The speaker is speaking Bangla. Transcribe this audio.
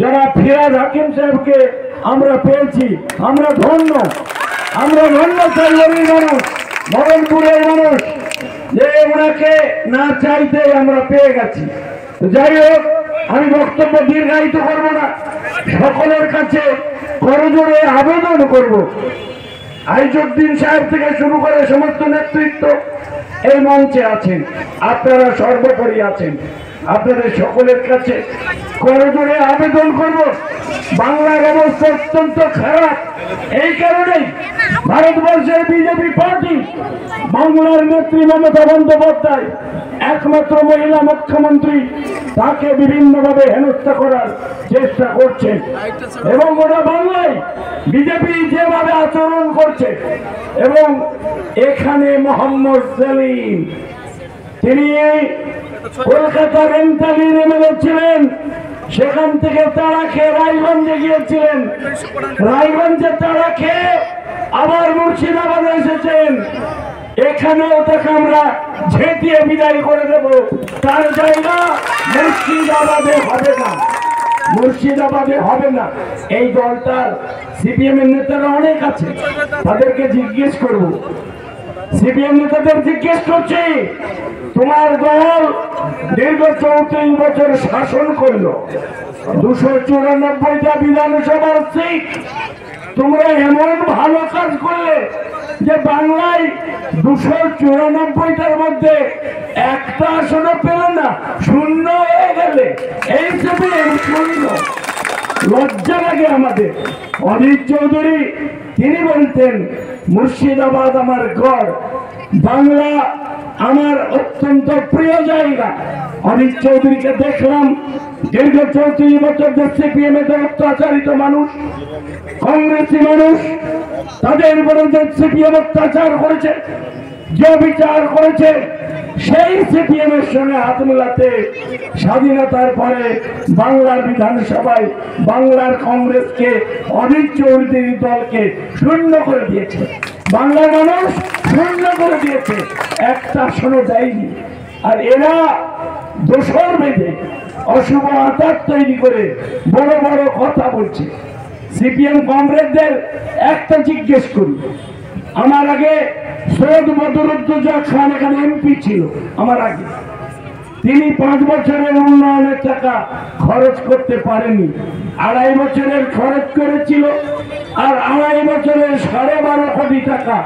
যারা ফিরাদ হাকিম সাহেবকে আমরা পেয়েছি, আমরা ধন্য চাইবাড়ির মানুষ, মদনপুরের মানুষ, যে ওনাকে না চাইতে আমরা পেয়ে গেছি। যাই হোক, আমি বক্তব্য দীর্ঘায়িত করব না, সকলের কাছে করজোড়ে আবেদন করব, আইজউদ্দিন সাহেব থেকে শুরু করে সমস্ত নেতৃত্ব এই মঞ্চে আছেন, আপনারা সর্বোপরি আছেন, আপনাদের সকলের কাছে করজোড়ে আবেদন করব। বাংলার অবস্থা অত্যন্ত খারাপ, এই কারণেই ভারতবর্ষের বিজেপি পার্টি, বাংলার নেত্রী মমতা বন্দ্যোপাধ্যায় একমাত্র মহিলা মুখ্যমন্ত্রী, তাকে বিভিন্নভাবে হেনস্থা করার চেষ্টা করছে। এবং ওরা বাংলায় বিজেপি যেভাবে আচরণ করছে, এবং এখানে মোহাম্মদ সেলিম, তিনি কলকাতার এমতালির এমএলএ ছিলেন, সেখান থেকে তাড়া খেয়ে রায়গঞ্জে গিয়েছিলেন, রায়গঞ্জে তাড়া খেয়ে আবার মুর্শিদাবাদে এসেছেন। এখানেও তাকে আমরা ঝেঁটিয়ে বিদায় করে দেব, তার জায়গা মুর্শিদাবাদে হবে না, মুর্শিদাবাদে হবে না। এই দলটার সিপিএম এর নেতারা অনেক আছে, তাদেরকে জিজ্ঞেস করব, সিপিএম নেতাদের জিজ্ঞেস করছি, তোমার দল দীর্ঘ 34 বছর শাসন করলো, 294টা বিধানসভার সিট, তোমরা এমন ভালো কাজ করলে যে বাংলায় 294টার মধ্যে একটা আসনও পেল না, শূন্য হয়ে গেলে। এই সিপিএম শূন্য, লজ্জা লাগে আমাদের। অধীর চৌধুরী তিনি বলতেন, মুর্শিদাবাদ আমার গড়, বাংলা আমার অত্যন্ত প্রিয় জায়গা। অধীর চৌধুরীকে দেখলাম দীর্ঘ 34 বছর সিপিএম এর অত্যাচারিত মানুষ, কংগ্রেসি মানুষ, তাদের বিরুদ্ধে সিপিএম অত্যাচার করেছে, যে বিচার করেছে, সেই সিপিএম এর সঙ্গে হাত মেলাতে স্বাধীনতার পরে বাংলার বিধানসভায় বাংলার কংগ্রেসকে, অধীর চৌধুরীর দলকে শূন্য করে দিয়েছে, বাংলার মানুষ শূন্য করে দিয়েছে, একটা আসনও দেয়নি। আর এরা দোসর বেঁধে অশুভ আচার তৈরি করে বড় বড় কথা বলছে। সিপিএম কংগ্রেসদের একটা জিজ্ঞেস করি, আমার আগে সৈয়দ বদরুদ্দোজা খান এখানে এমপি ছিল, আমার আগে, তিনি 5 বছরের উন্নয়নের টাকা খরচ করতে পারেনি, 2.5 বছরের খরচ করেছিল, আর 2.5 বছরের 12.5 কোটি টাকা